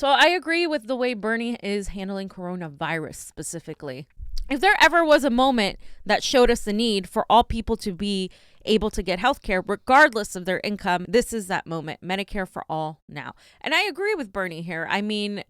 So I agree with the way Bernie is handling coronavirus specifically. If there ever was a moment that showed us the need for all people to be able to get health care regardless of their income, this is that moment. Medicare for all now. And I agree with Bernie here. I mean,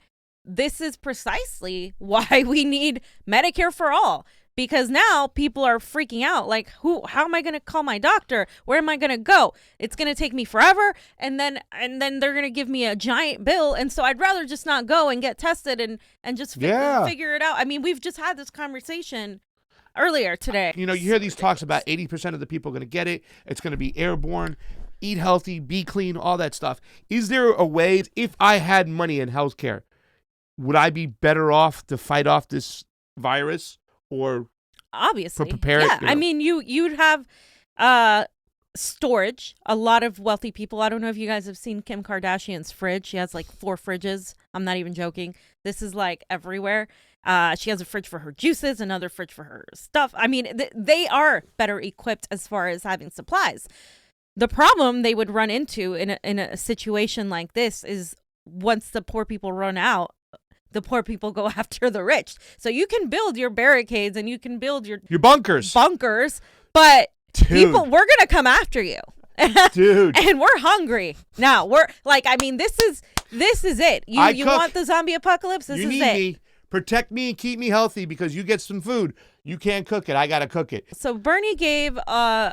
this is precisely why we need Medicare for all. Because now people are freaking out, like, how am I going to call my doctor? Where am I going to go? It's going to take me forever. And then they're going to give me a giant bill. And so I'd rather just not go and get tested and just figure it out. I mean, we've just had this conversation earlier today. You know, you hear these talks about 80% of the people are going to get it. It's going to be airborne, eat healthy, be clean, all that stuff. Is there a way, if I had money in healthcare, would I be better off to fight off this virus? Or obviously, prepare yeah. It, you know. I mean, you'd have storage. A lot of wealthy people. I don't know if you guys have seen Kim Kardashian's fridge. She has like 4 fridges. I'm not even joking. This is like everywhere. She has a fridge for her juices, another fridge for her stuff. I mean, they are better equipped as far as having supplies. The problem they would run into in a situation like this is once the poor people run out, the poor people go after the rich. So you can build your barricades and you can build your bunkers, but people, we're going to come after you. Dude. And we're hungry. Now, we're like, I mean, this is it. You want the zombie apocalypse? This is it. You need me. Protect me and keep me healthy because you get some food. You can't cook it. I got to cook it. So Bernie gave an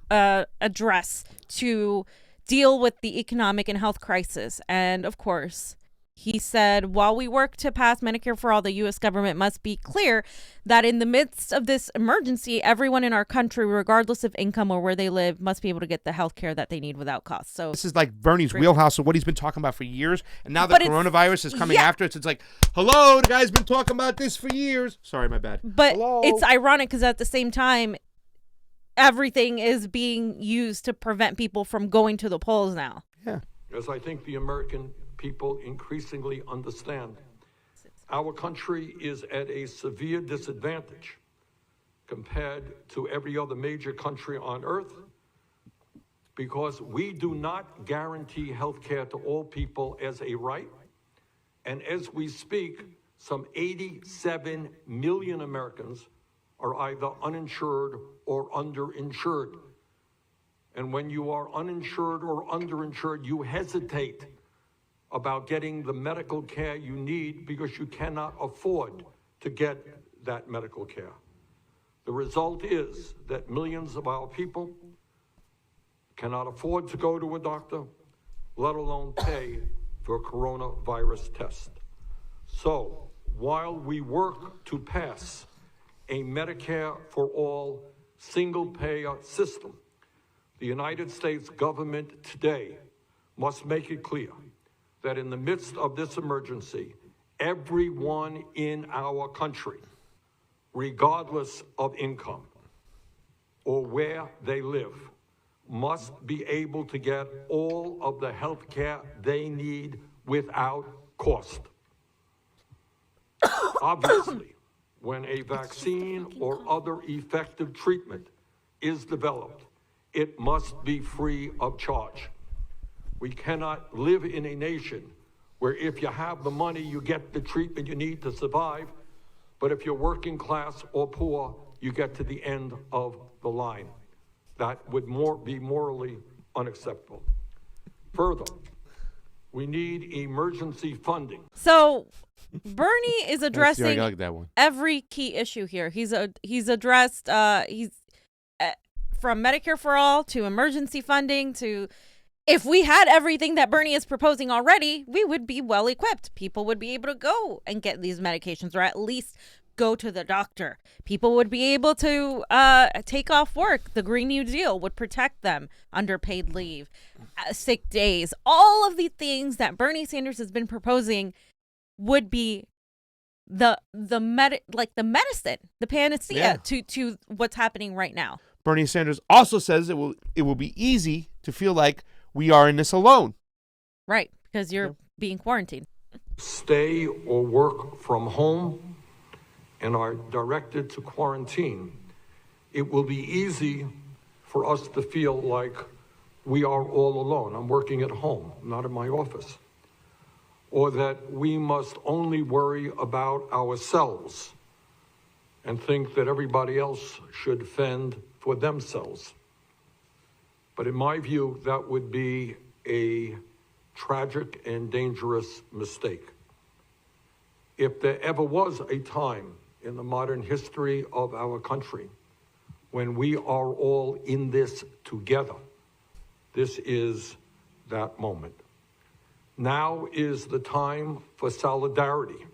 address to deal with the economic and health crisis. And of course, he said, while we work to pass Medicare for All, the U.S. government must be clear that in the midst of this emergency, everyone in our country, regardless of income or where they live, must be able to get the health care that they need without cost. So this is like Bernie's wheelhouse of what he's been talking about for years. And now the coronavirus is coming after it. It's like, hello, the guy's been talking about this for years. Sorry, my bad. But it's ironic because at the same time, everything is being used to prevent people from going to the polls now. Yeah. As I think the American people increasingly understand, our country is at a severe disadvantage compared to every other major country on earth because we do not guarantee health care to all people as a right. And as we speak, some 87 million Americans are either uninsured or underinsured. And when you are uninsured or underinsured, you hesitate about getting the medical care you need because you cannot afford to get that medical care. The result is that millions of our people cannot afford to go to a doctor, let alone pay for a coronavirus test. So, while we work to pass a Medicare for All single-payer system, the United States government today must make it clear that in the midst of this emergency, everyone in our country, regardless of income or where they live, must be able to get all of the health care they need without cost. Obviously, when a vaccine or other effective treatment is developed, it must be free of charge. We cannot live in a nation where if you have the money, you get the treatment you need to survive. But if you're working class or poor, you get to the end of the line. That would be morally unacceptable. Further, we need emergency funding. So Bernie is addressing I like that one. Every key issue here. He's addressed from Medicare for All to emergency funding to, if we had everything that Bernie is proposing already, we would be well equipped. People would be able to go and get these medications or at least go to the doctor. People would be able to take off work. The Green New Deal would protect them. Underpaid leave, sick days, all of the things that Bernie Sanders has been proposing would be the medicine, the panacea to what's happening right now. Bernie Sanders also says it will be easy to feel like we are in this alone. Right, because you're being quarantined. Stay or work from home and are directed to quarantine. It will be easy for us to feel like we are all alone. I'm working at home, not in my office. or that we must only worry about ourselves and think that everybody else should fend for themselves. But in my view, that would be a tragic and dangerous mistake. If there ever was a time in the modern history of our country when we are all in this together, this is that moment. Now is the time for solidarity.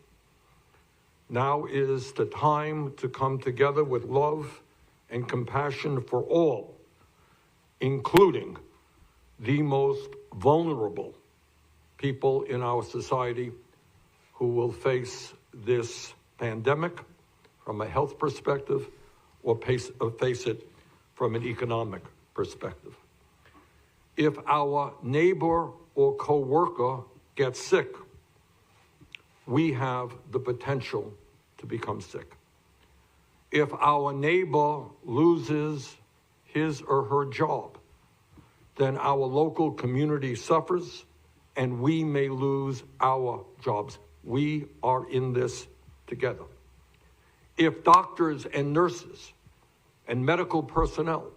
Now is the time to come together with love and compassion for all, including the most vulnerable people in our society who will face this pandemic from a health perspective or face it from an economic perspective. If our neighbor or coworker gets sick, we have the potential to become sick. If our neighbor loses his or her job, then our local community suffers and we may lose our jobs. We are in this together. If doctors and nurses and medical personnel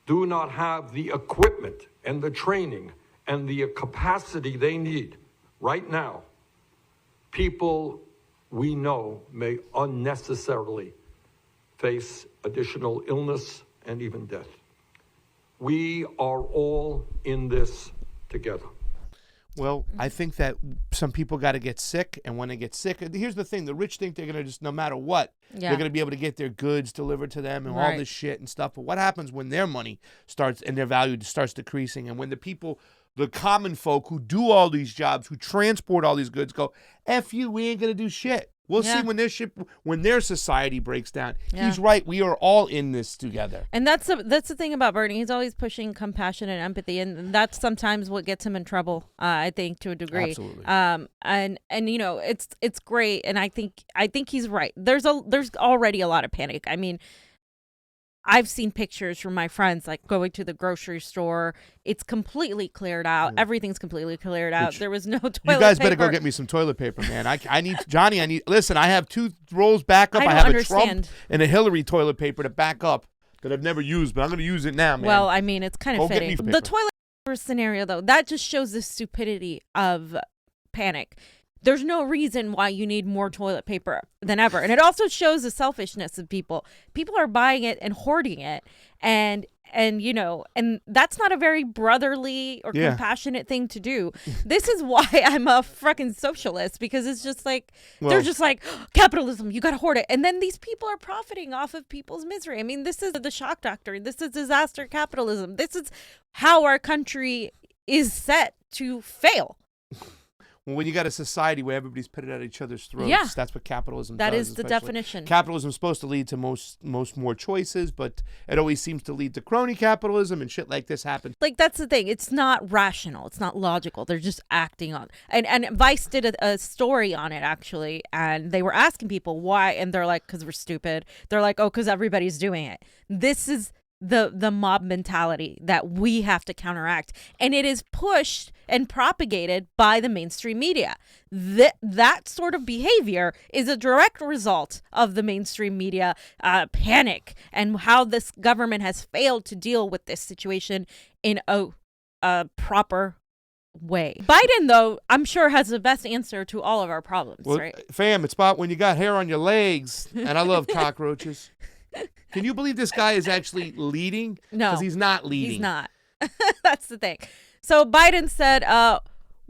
do not have the equipment and the training and the capacity they need right now, people we know may unnecessarily face additional illness and even death. We are all in this together. Well, I think that some people got to get sick, and when they get sick, here's the thing: the rich think they're gonna just, no matter what, they're gonna be able to get their goods delivered to them and all this shit and stuff. But what happens when their money starts and their value starts decreasing, and when the people, the common folk who do all these jobs, who transport all these goods, go, "F you, we ain't gonna do shit." We'll see when their society breaks down. He's right. We are all in this together. And that's the thing about Bernie. He's always pushing compassion and empathy, and that's sometimes what gets him in trouble. I think, to a degree. Absolutely. And you know, it's great, and I think he's right. There's already a lot of panic. I mean, I've seen pictures from my friends, like going to the grocery store. It's completely cleared out. Everything's completely cleared out. There was no toilet paper. You guys better go get me some toilet paper, man. I need, Johnny, listen, I have 2 rolls back up. I have a Trump and a Hillary toilet paper to back up that I've never used, but I'm going to use it now, man. Well, I mean, it's kind of fitting. The toilet paper scenario, though, that just shows the stupidity of panic. There's no reason why you need more toilet paper than ever. And it also shows the selfishness of people. People are buying it and hoarding it. And you know, and that's not a very brotherly or compassionate thing to do. This is why I'm a fucking socialist, because it's just like, they're just like, capitalism, you got to hoard it. And then these people are profiting off of people's misery. I mean, this is the shock doctrine. This is disaster capitalism. This is how our country is set to fail. When you got a society where everybody's put it at each other's throats, that's what capitalism does. That is the definition. Capitalism is supposed to lead to most more choices, but it always seems to lead to crony capitalism, and shit like this happens. Like, that's the thing. It's not rational. It's not logical. They're just acting on. And Vice did a story on it, actually, and they were asking people why, and they're like, because we're stupid. They're like, oh, because everybody's doing it. This is the mob mentality that we have to counteract, and it is pushed and propagated by the mainstream media. That sort of behavior is a direct result of the mainstream media panic and how this government has failed to deal with this situation in a proper way. Biden, though, I'm sure has the best answer to all of our problems, right? Fam, it's about when you got hair on your legs, and I love cockroaches. Can you believe this guy is actually leading? No. Because he's not leading. He's not. That's the thing. So Biden said,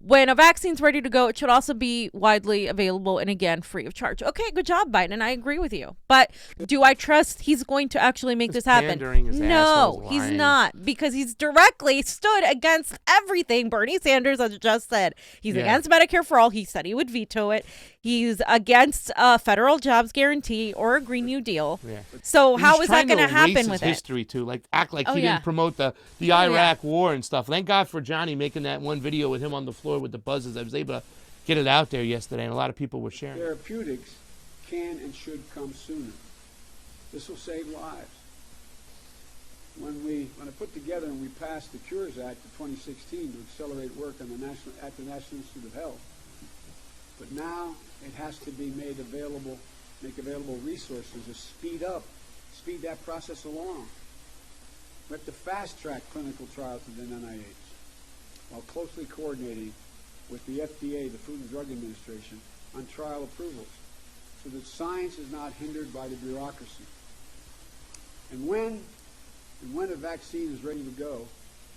when a vaccine's ready to go, it should also be widely available and, again, free of charge. Okay, good job, Biden. I agree with you. But do I trust he's going to actually make this happen? No, he's not, because he's directly stood against everything Bernie Sanders has just said. He's against Medicare For All. He said he would veto it. He's against a federal jobs guarantee or a Green New Deal. Yeah. So how is that going to happen with history too? Like, act like he didn't promote the Iraq war and stuff. Thank God for Johnny making that one video with him on the floor with the buzzers. I was able to get it out there yesterday, and a lot of people were sharing. Therapeutics can and should come sooner. This will save lives. When I put together and we passed the Cures Act of 2016 to accelerate work on the National Institute of Health, But now it has to be made available, make available resources to speed that process along. We have to fast-track clinical trials within NIH while closely coordinating with the FDA, the Food and Drug Administration, on trial approvals so that science is not hindered by the bureaucracy. And when a vaccine is ready to go,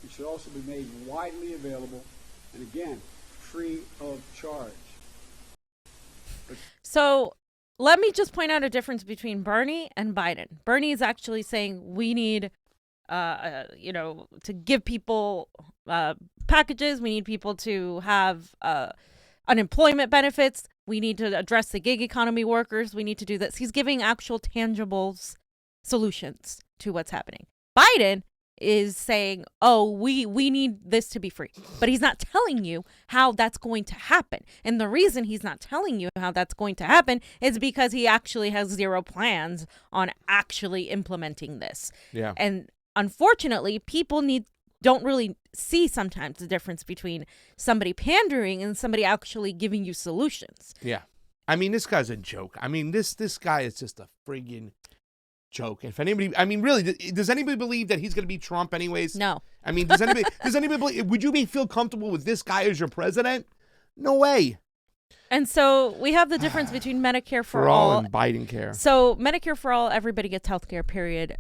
it should also be made widely available and, again, free of charge. So let me just point out a difference between Bernie and Biden. Bernie is actually saying we need, to give people packages. We need people to have unemployment benefits. We need to address the gig economy workers. We need to do this. He's giving actual tangible solutions to what's happening. Biden is saying, oh, we need this to be free. But he's not telling you how that's going to happen. And the reason he's not telling you how that's going to happen is because he actually has zero plans on actually implementing this. Yeah. And unfortunately, people don't really see sometimes the difference between somebody pandering and somebody actually giving you solutions. Yeah. I mean, this guy's a joke. I mean, this guy is just a friggin' joke. If anybody, I mean, really, does anybody believe that he's going to be Trump anyways? No. I mean, does anybody believe, would you feel comfortable with this guy as your president? No way. And so we have the difference between Medicare for all all and Bidencare. So Medicare for all, everybody gets health care, period.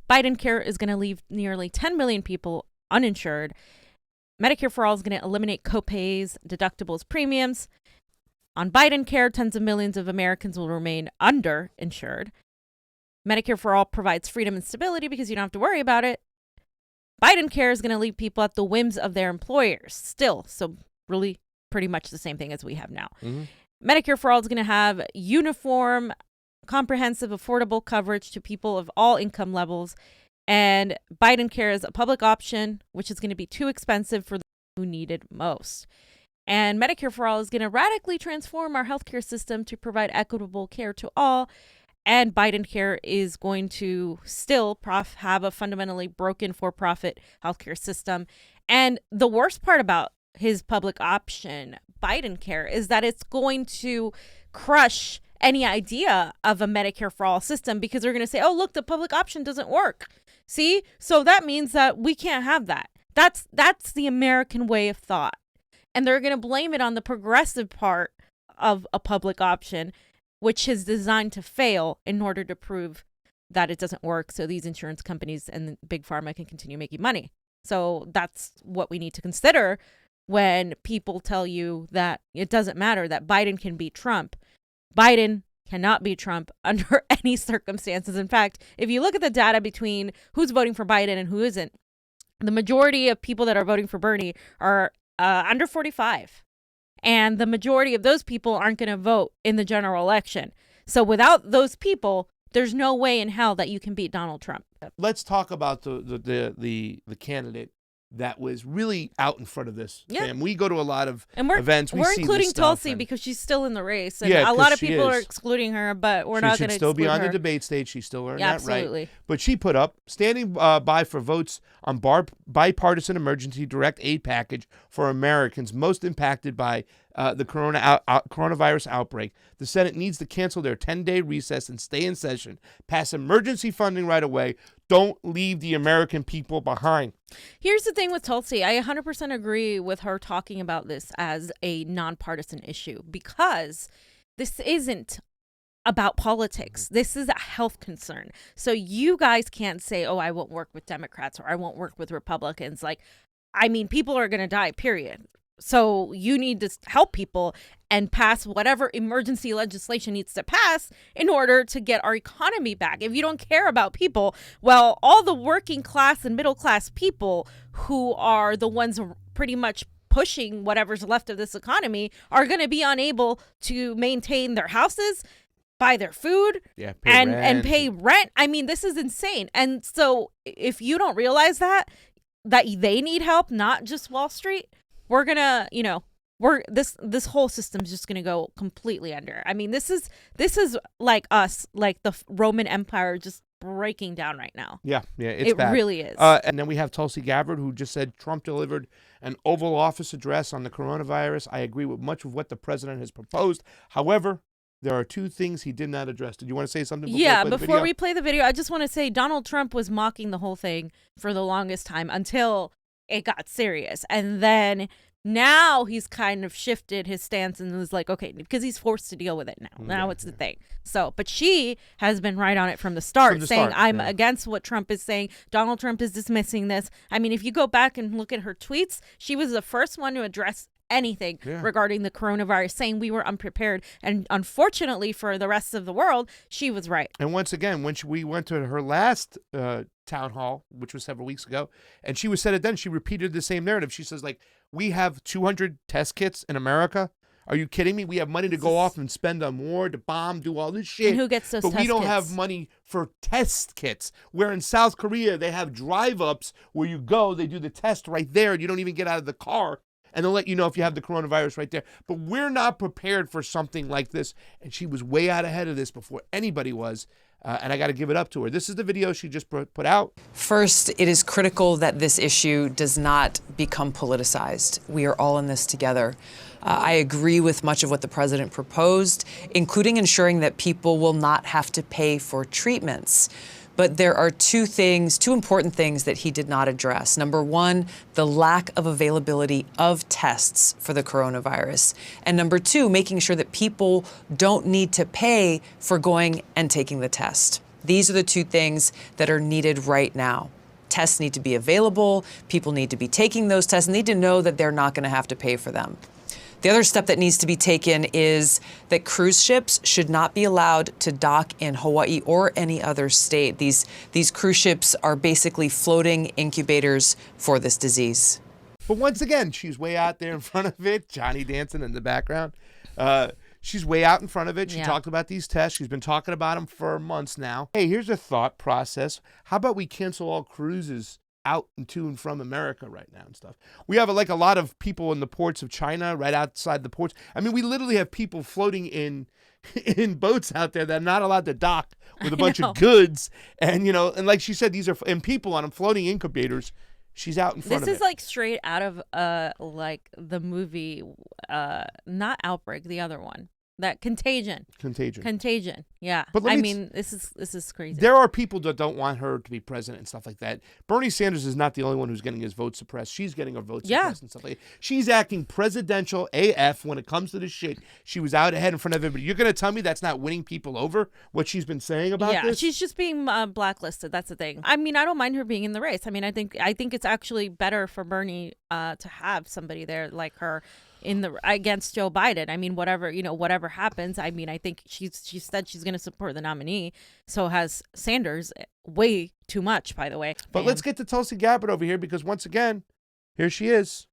Bidencare is going to leave nearly 10 million people uninsured. Medicare for all is going to eliminate copays, deductibles, premiums. On Bidencare, tens of millions of Americans will remain underinsured. Medicare for all provides freedom and stability because you don't have to worry about it. Bidencare is going to leave people at the whims of their employers still. So really pretty much the same thing as we have now. Mm-hmm. Medicare for all is going to have uniform, comprehensive, affordable coverage to people of all income levels. And Bidencare is a public option, which is going to be too expensive for those who need it most. And Medicare for all is going to radically transform our healthcare system to provide equitable care to all. And Bidencare is going to still have a fundamentally broken for-profit healthcare system. And the worst part about his public option, Bidencare, is that it's going to crush any idea of a Medicare for all system because they're going to say, oh, look, the public option doesn't work. See? So that means that we can't have that. That's the American way of thought. And they're going to blame it on the progressive part of a public option, which is designed to fail in order to prove that it doesn't work so these insurance companies and big pharma can continue making money. So that's what we need to consider when people tell you that it doesn't matter, that Biden can beat Trump. Biden cannot beat Trump under any circumstances. In fact, if you look at the data between who's voting for Biden and who isn't, the majority of people that are voting for Bernie are under 45. And the majority of those people aren't going to vote in the general election. So without those people, there's no way in hell that you can beat Donald Trump. Let's talk about the candidate that was really out in front of this. Yeah. Sam. We go to a lot of And events. we're see including this stuff, Tulsi and because she's still in the race. And Yeah, a lot 'cause of she people are is. excluding her, but we're she not should going to still be exclude on her. the debate stage. She's still earned Yeah, that right. absolutely. But she put up standing by for votes on bipartisan emergency direct aid package for Americans most impacted by the coronavirus outbreak. The Senate needs to cancel their 10-day recess and stay in session. Pass emergency funding right away. Don't leave the American people behind. Here's the thing with Tulsi. I 100% agree with her talking about this as a nonpartisan issue because this isn't about politics. This is a health concern. So you guys can't say, oh, I won't work with Democrats or I won't work with Republicans. Like, I mean, people are going to die, period. So you need to help people and pass whatever emergency legislation needs to pass in order to get our economy back. If you don't care about people, well, all the working class and middle class people who are the ones pretty much pushing whatever's left of this economy are going to be unable to maintain their houses, buy their food, and pay rent. I mean, this is insane. And so if you don't realize that they need help, not just Wall Street, we're gonna, this whole system's just gonna go completely under. I mean, this is like us, like the Roman Empire just breaking down right now. Yeah, it's bad. It really is. And then we have Tulsi Gabbard, who just said Trump delivered an Oval Office address on the coronavirus. I agree with much of what the president has proposed. However, there are two things he did not address. Did you want to say something before we play the video? I just want to say Donald Trump was mocking the whole thing for the longest time until it got serious. And then now he's kind of shifted his stance and was like, okay, because he's forced to deal with it now. Now it's the thing. So, but she has been right on it from the start, saying, I'm against what Trump is saying. Donald Trump is dismissing this. I mean, if you go back and look at her tweets, she was the first one to address anything regarding the coronavirus, saying we were unprepared. And unfortunately for the rest of the world, she was right. And once again, when we went to her last town hall, which was several weeks ago, and she was said it then, she repeated the same narrative. She says, like, we have 200 test kits in America. Are you kidding me? We have money to go off and spend on war, to bomb, do all this shit. And who gets those but test we don't kits? have money for test kits. Where in South Korea, they have drive-ups where you go, they do the test right there, and you don't even get out of the car. And they'll let you know if you have the coronavirus right there. But we're not prepared for something like this. And she was way out ahead of this before anybody was. And I got to give it up to her. This is the video she just put out. First, it is critical that this issue does not become politicized. We are all in this together. I agree with much of what the president proposed, including ensuring that people will not have to pay for treatments. But there are two important things that he did not address. Number one, the lack of availability of tests for the coronavirus. And number two, making sure that people don't need to pay for going and taking the test. These are the two things that are needed right now. Tests need to be available. People need to be taking those tests and need to know that they're not going to have to pay for them. The other step that needs to be taken is that cruise ships should not be allowed to dock in Hawaii or any other state. These cruise ships are basically floating incubators for this disease. But once again, she's way out there in front of it. Johnny dancing in the background. She's way out in front of it. She talked about these tests. She's been talking about them for months now. Hey, here's a thought process. How about we cancel all cruises out and to and from America right now and stuff? We have a lot of people in the ports of China, right outside the ports. I mean, we literally have people floating in boats out there that are not allowed to dock with a bunch of goods. And, and like she said, these are people on floating incubators. She's out in front of it. This is like straight out of like the movie, not Outbreak, the other one. That Contagion. Yeah. But this is crazy. There are people that don't want her to be president and stuff like that. Bernie Sanders is not the only one who's getting his vote suppressed. She's getting her vote suppressed and stuff like that. She's acting presidential AF when it comes to this shit. She was out ahead in front of everybody. You're going to tell me that's not winning people over, what she's been saying about this? Yeah, she's just being blacklisted. That's the thing. I mean, I don't mind her being in the race. I mean, I think it's actually better for Bernie to have somebody there like her against Joe Biden. I mean, whatever happens. I mean, I think she said she's going to support the nominee. So has Sanders, way too much, by the way. But let's get to Tulsi Gabbard over here, because once again, here she is.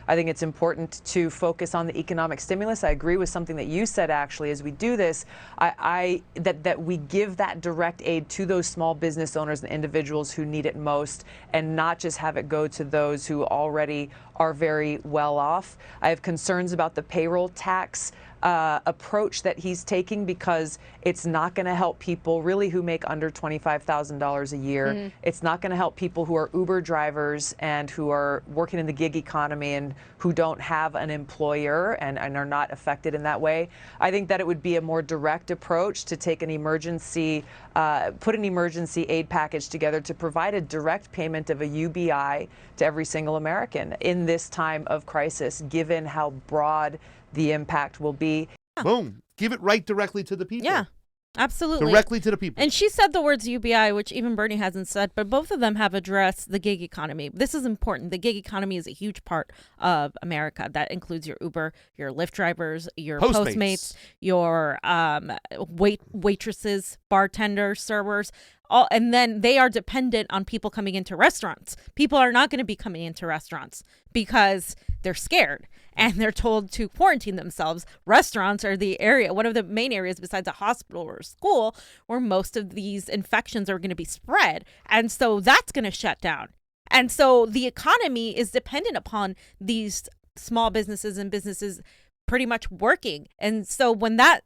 I think it's important to focus on the economic stimulus. I agree with something that you said, actually, as we do this, that we give that direct aid to those small business owners and individuals who need it most, and not just have it go to those who already are very well off. I have concerns about the payroll tax approach that he's taking, because it's not going to help people really who make under $25,000 a year. Mm-hmm. It's not going to help people who are Uber drivers and who are working in the gig economy and who don't have an employer and are not affected in that way. I think that it would be a more direct approach to take an emergency, put an emergency aid package together to provide a direct payment of a UBI to every single American in this time of crisis, given how broad the impact will be. Boom. Give it right directly to the people. Yeah, absolutely. Directly to the people. And she said the words UBI, which even Bernie hasn't said, but both of them have addressed the gig economy. This is important. The gig economy is a huge part of America. That includes your Uber, your Lyft drivers, your Postmates, your waitresses, bartenders, servers. And then they are dependent on people coming into restaurants. People are not going to be coming into restaurants because they're scared and they're told to quarantine themselves. Restaurants are one of the main areas besides a hospital or a school where most of these infections are going to be spread. And so that's going to shut down. And so the economy is dependent upon these small businesses and businesses pretty much working. And so when that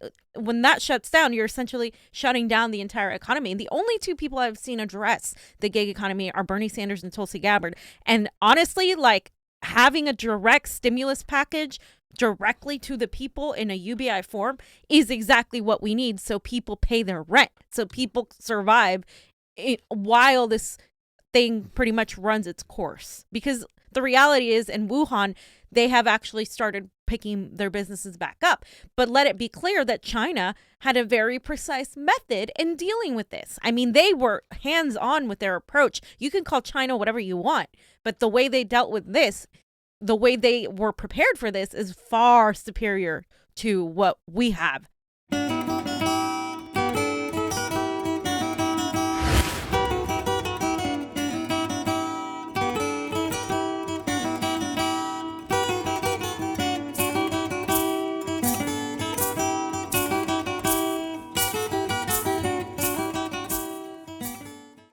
shuts down, you're essentially shutting down the entire economy. And the only two people I've seen address the gig economy are Bernie Sanders and Tulsi Gabbard. And honestly, like, having a direct stimulus package directly to the people in a UBI form is exactly what we need, so people pay their rent, so people survive while this thing pretty much runs its course. Because the reality is, in Wuhan, they have actually started picking their businesses back up. But let it be clear that China had a very precise method in dealing with this. I mean, they were hands-on with their approach. You can call China whatever you want, but the way they dealt with this, the way they were prepared for this, is far superior to what we have